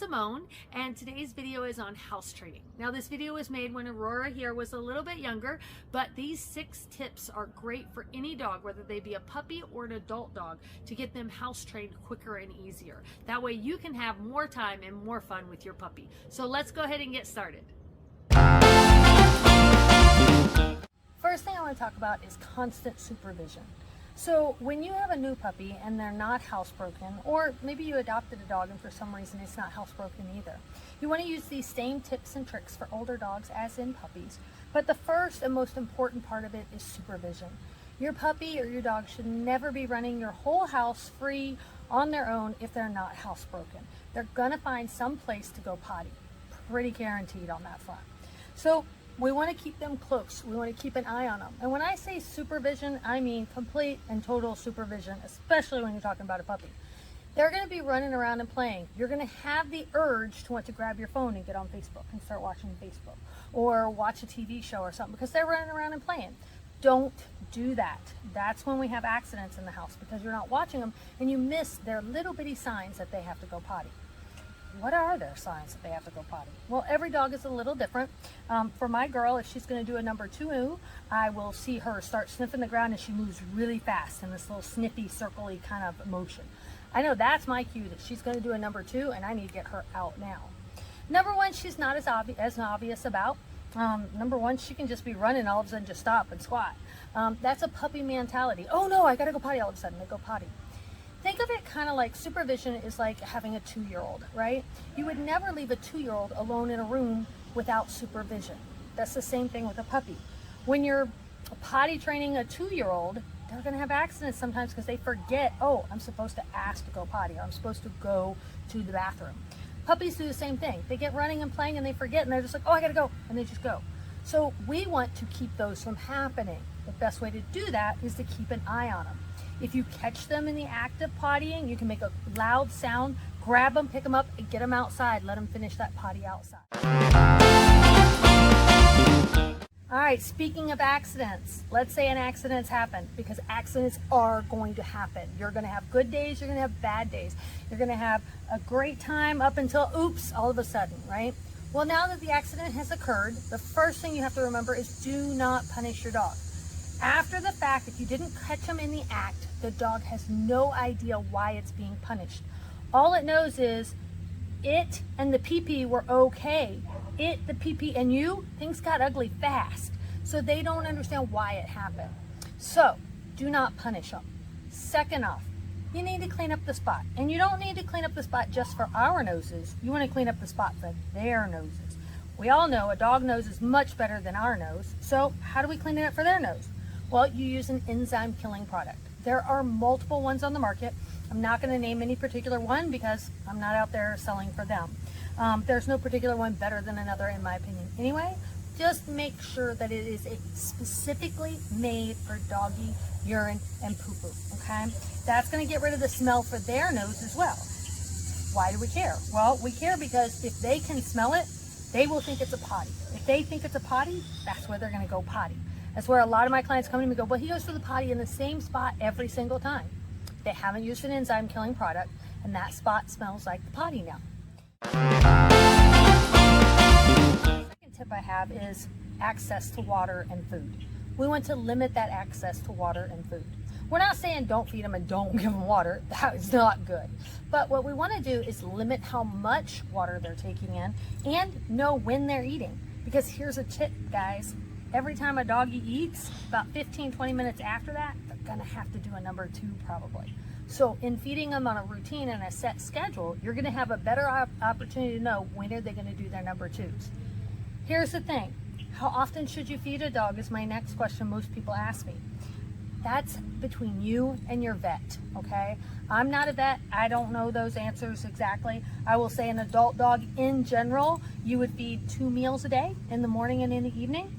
Simone, and today's video is on house training. Now this video was made when Aurora here was a little bit younger, but these 6 tips are great for any dog, whether they be a puppy or an adult dog, to get them house trained quicker and easier. That way you can have more time and more fun with your puppy. So let's go ahead and get started. First thing I want to talk about is constant supervision. So when you have a new puppy and they're not housebroken, or maybe you adopted a dog and for some reason it's not housebroken either, you want to use these same tips and tricks for older dogs as in puppies. But the first and most important part of it is supervision. Your puppy or your dog should never be running your whole house free on their own if they're not housebroken. They're going to find some place to go potty. Pretty guaranteed on that front. So we want to keep them close. We want to keep an eye on them. And when I say supervision, I mean complete and total supervision, especially when you're talking about a puppy. They're going to be running around and playing. You're going to have the urge to want to grab your phone and get on Facebook and start watching Facebook or watch a TV show or something because they're running around and playing. Don't do that. That's when we have accidents in the house because you're not watching them and you miss their little bitty signs that they have to go potty. What are their signs that they have to go potty? Well, every dog is a little different. For my girl, if she's going to do a number 2, I will see her start sniffing the ground and she moves really fast in this little sniffy, circle-y kind of motion. I know that's my cue that she's going to do a number 2 and I need to get her out now. Number 1, she's not as obvious about. Number 1, she can just be running all of a sudden just stop and squat. That's a puppy mentality. Oh no, I got to go potty all of a sudden. They go potty. Think of it kind of like supervision is like having a 2-year-old, right? You would never leave a 2-year-old alone in a room without supervision. That's the same thing with a puppy. When you're potty training a 2-year-old, they're going to have accidents sometimes because they forget, oh, I'm supposed to ask to go potty, or I'm supposed to go to the bathroom. Puppies do the same thing. They get running and playing and they forget and they're just like, oh, I got to go, and they just go. So we want to keep those from happening. The best way to do that is to keep an eye on them. If you catch them in the act of pottying, you can make a loud sound, grab them, pick them up, and get them outside. Let them finish that potty outside. All right, speaking of accidents, let's say an accident's happened, because accidents are going to happen. You're going to have good days, you're going to have bad days. You're going to have a great time up until, oops, all of a sudden, right? Well, now that the accident has occurred, the first thing you have to remember is do not punish your dog. After the fact, if you didn't catch them in the act, the dog has no idea why it's being punished. All it knows is it and the pee-pee were okay. It, the pee-pee, and you, things got ugly fast. So they don't understand why it happened. So do not punish them. Second off, you need to clean up the spot. And you don't need to clean up the spot just for our noses. You want to clean up the spot for their noses. We all know a dog nose is much better than our nose. So how do we clean it up for their nose? Well, you use an enzyme killing product. There are multiple ones on the market. I'm not going to name any particular one because I'm not out there selling for them. There's no particular one better than another in my opinion. Anyway, just make sure that it is specifically made for doggy urine and poo-poo, okay? That's going to get rid of the smell for their nose as well. Why do we care? Well, we care because if they can smell it, they will think it's a potty. If they think it's a potty, that's where they're going to go potty. That's where a lot of my clients come to me and go, well, he goes to the potty in the same spot every single time. They haven't used an enzyme killing product, and that spot smells like the potty now. The second tip I have is access to water and food. We want to limit that access to water and food. We're not saying don't feed them and don't give them water. That is not good. But what we want to do is limit how much water they're taking in and know when they're eating. Because here's a tip, guys. Every time a doggy eats, about 15-20 minutes after that, they're going to have to do a number 2 probably. So in feeding them on a routine and a set schedule, you're going to have a better opportunity to know when are they going to do their number 2s. Here's the thing. How often should you feed a dog is my next question most people ask me. That's between you and your vet, okay? I'm not a vet. I don't know those answers exactly. I will say an adult dog in general, you would feed 2 meals a day, in the morning and in the evening.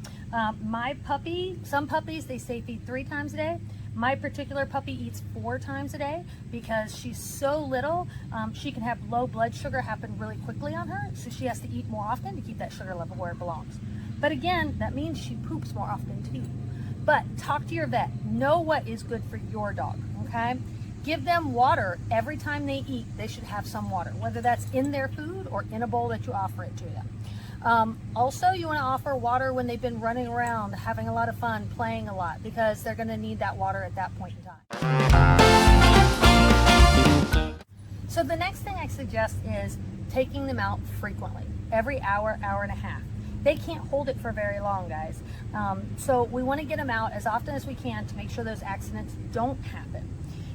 My puppy, some puppies, they say feed 3 times a day. My particular puppy eats 4 times a day because she's so little. She can have low blood sugar happen really quickly on her, so she has to eat more often to keep that sugar level where it belongs. But again, that means she poops more often too. But talk to your vet. Know what is good for your dog, okay? Give them water. Every time they eat, they should have some water, whether that's in their food or in a bowl that you offer it to them. Also, you want to offer water when they've been running around, having a lot of fun, playing a lot, because they're going to need that water at that point in time. So the next thing I suggest is taking them out frequently, every hour, hour and a half. They can't hold it for very long, guys. So we want to get them out as often as we can to make sure those accidents don't happen.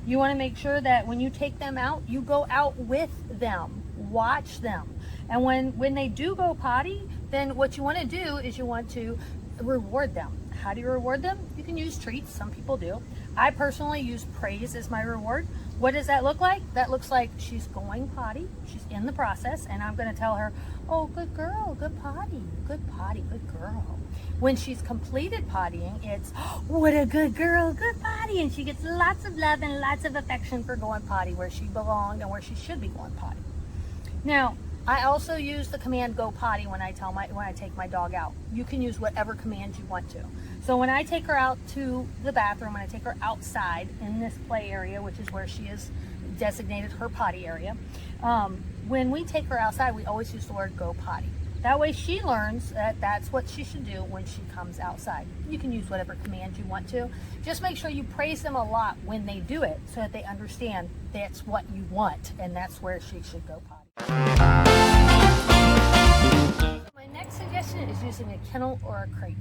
You want to make sure that when you take them out, you go out with them, watch them. And when they do go potty, then what you want to do is you want to reward them. How do you reward them? You can use treats. Some people do. I personally use praise as my reward. What does that look like? That looks like she's going potty, she's in the process, and I'm going to tell her, oh, good girl, good potty, good girl. When she's completed pottying, it's, oh, what a good girl, good potty, and she gets lots of love and lots of affection for going potty where she belonged and where she should be going potty. Now, I also use the command go potty when I take my dog out. You can use whatever command you want to. So when I take her out to the bathroom, when I take her outside in this play area, which is where she is designated her potty area, when we take her outside, we always use the word go potty. That way she learns that that's what she should do when she comes outside. You can use whatever command you want to. Just make sure you praise them a lot when they do it so that they understand that's what you want and that's where she should go potty. My next suggestion is using a kennel or a crate.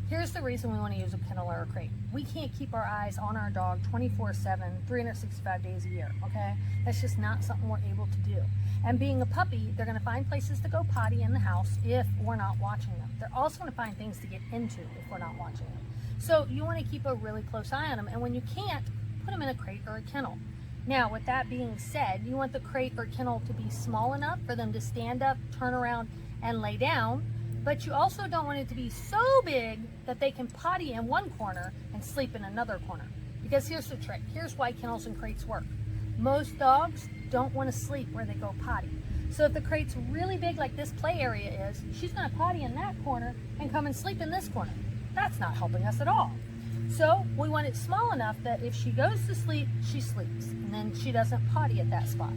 Here's the reason we want to use a kennel or a crate. We can't keep our eyes on our dog 24/7, 365 days a year, okay? That's just not something we're able to do. And being a puppy, they're going to find places to go potty in the house if we're not watching them. They're also going to find things to get into if we're not watching them. So you want to keep a really close eye on them, and when you can't, put them in a crate or a kennel. Now, with that being said, you want the crate or kennel to be small enough for them to stand up, turn around, and lay down, but you also don't want it to be so big that they can potty in one corner and sleep in another corner. Because here's the trick. Here's why kennels and crates work. Most dogs don't want to sleep where they go potty. So if the crate's really big like this play area is, she's going to potty in that corner and come and sleep in this corner. That's not helping us at all. So we want it small enough that if she goes to sleep, she sleeps, and then she doesn't potty at that spot.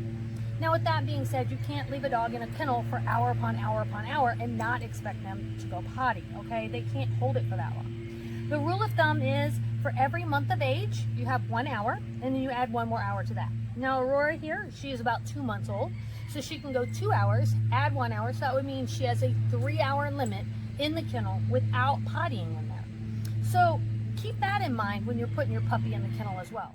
Now, with that being said, you can't leave a dog in a kennel for hour upon hour upon hour and not expect them to go potty, okay? They can't hold it for that long. The rule of thumb is for every month of age, you have 1 hour, and then you add 1 more hour to that. Now, Aurora here, she is about 2 months old, so she can go 2 hours, add 1 hour, so that would mean she has a 3-hour limit in the kennel without pottying in there. So keep that in mind when you're putting your puppy in the kennel as well.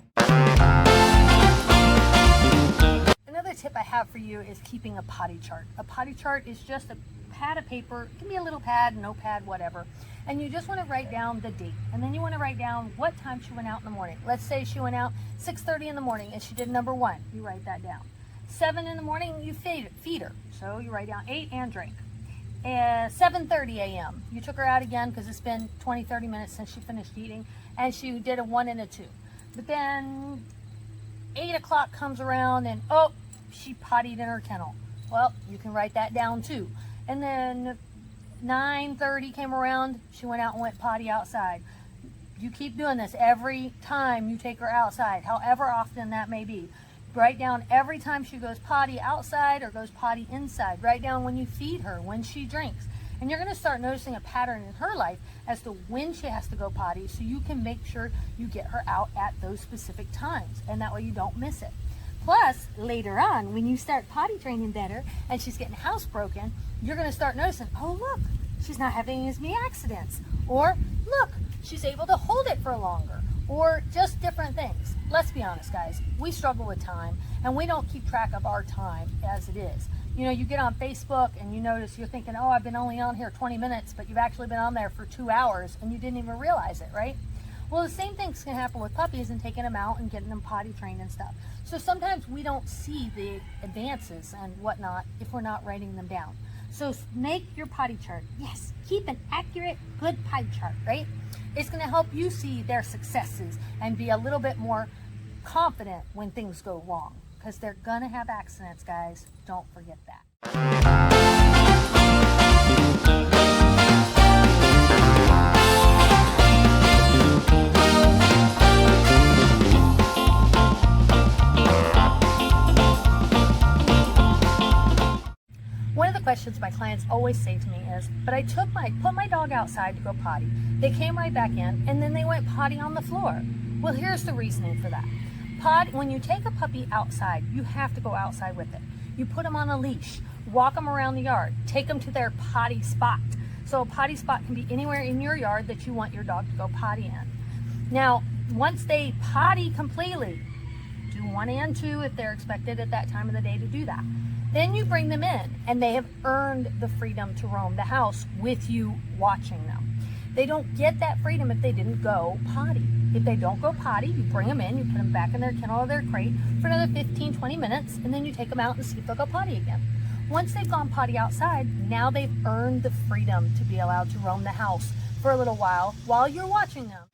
Another tip I have for you is keeping a potty chart. A potty chart is just a pad of paper. It can be a little pad, notepad, whatever. And you just want to write down the date. And then you want to write down what time she went out in the morning. Let's say she went out 6:30 in the morning and she did number 1. You write that down. 7 in the morning, you feed her. So you write down 8 and drink. 7:30 a.m. You took her out again because it's been 20-30 minutes since she finished eating, and she did a 1 and a 2. But then 8 o'clock comes around and she pottied in her kennel. Well, you can write that down too. And then 9:30 came around, she went out and went potty outside. You keep doing this every time you take her outside, however often that may be. Write down every time she goes potty outside or goes potty inside. Write down when you feed her, when she drinks. And you're going to start noticing a pattern in her life as to when she has to go potty, so you can make sure you get her out at those specific times, and that way you don't miss it. Plus, later on, when you start potty training better and she's getting housebroken, you're going to start noticing, oh, look, she's not having as many accidents. Or, look, she's able to hold it for longer. Or just different things. Let's be honest, guys. We struggle with time, and we don't keep track of our time as it is. You know, you get on Facebook and you notice, you're thinking, oh, I've been only on here 20 minutes, but you've actually been on there for 2 hours and you didn't even realize it, right? Well, the same thing's can happen with puppies and taking them out and getting them potty trained and stuff. So sometimes we don't see the advances and whatnot if we're not writing them down. So make your potty chart. Yes, keep an accurate, good potty chart, right? It's going to help you see their successes and be a little bit more confident when things go wrong, because they're going to have accidents, guys. Don't forget that. questions my clients always say to me is, but I put my dog outside to go potty. They came right back in, and then they went potty on the floor. Well, here's the reasoning for that. When you take a puppy outside, you have to go outside with it. You put them on a leash, walk them around the yard, take them to their potty spot. So a potty spot can be anywhere in your yard that you want your dog to go potty in. Now, once they potty completely, do 1 and 2 if they're expected at that time of the day to do that. Then you bring them in, and they have earned the freedom to roam the house with you watching them. They don't get that freedom if they didn't go potty. If they don't go potty, you bring them in, you put them back in their kennel or their crate for another 15, 20 minutes, and then you take them out and see if they'll go potty again. Once they've gone potty outside, now they've earned the freedom to be allowed to roam the house for a little while you're watching them.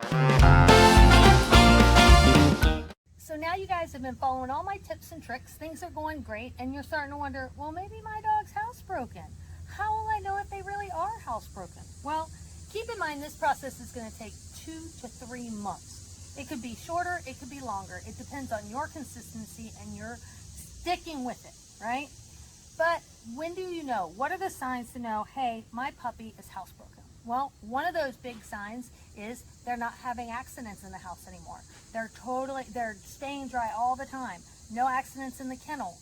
So now you guys have been following all my tips and tricks. Things are going great, and you're starting to wonder, well, maybe my dog's housebroken. How will I know if they really are housebroken? Well, keep in mind this process is going to take 2 to 3 months. It could be shorter, it could be longer. It depends on your consistency and your sticking with it, right? But when do you know? What are the signs to know, hey, my puppy is housebroken? Well, one of those big signs is they're not having accidents in the house anymore. They're staying dry all the time. No accidents in the kennel.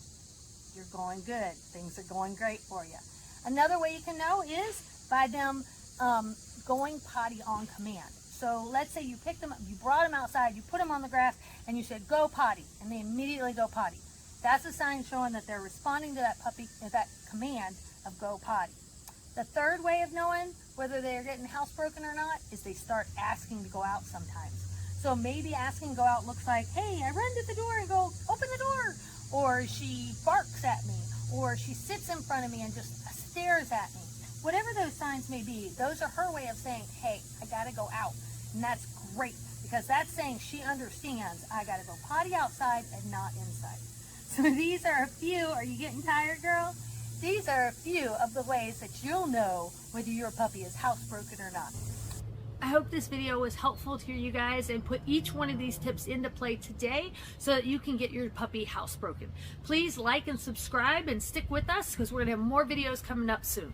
You're going good. Things are going great for you. Another way you can know is by them going potty on command. So let's say you picked them up, you brought them outside, you put them on the grass, and you said, go potty, and they immediately go potty. That's a sign showing that they're responding to that command of go potty. The third way of knowing whether they're getting housebroken or not is they start asking to go out sometimes. So maybe asking to go out looks like, hey, I run to the door and go, open the door. Or she barks at me, or she sits in front of me and just stares at me. Whatever those signs may be, those are her way of saying, hey, I gotta go out. And that's great, because that's saying she understands I gotta go potty outside and not inside. So these are a few, are you getting tired, girl? These are a few of the ways that you'll know whether your puppy is housebroken or not. I hope this video was helpful to you guys and put each one of these tips into play today so that you can get your puppy housebroken. Please like and subscribe and stick with us because we're going to have more videos coming up soon.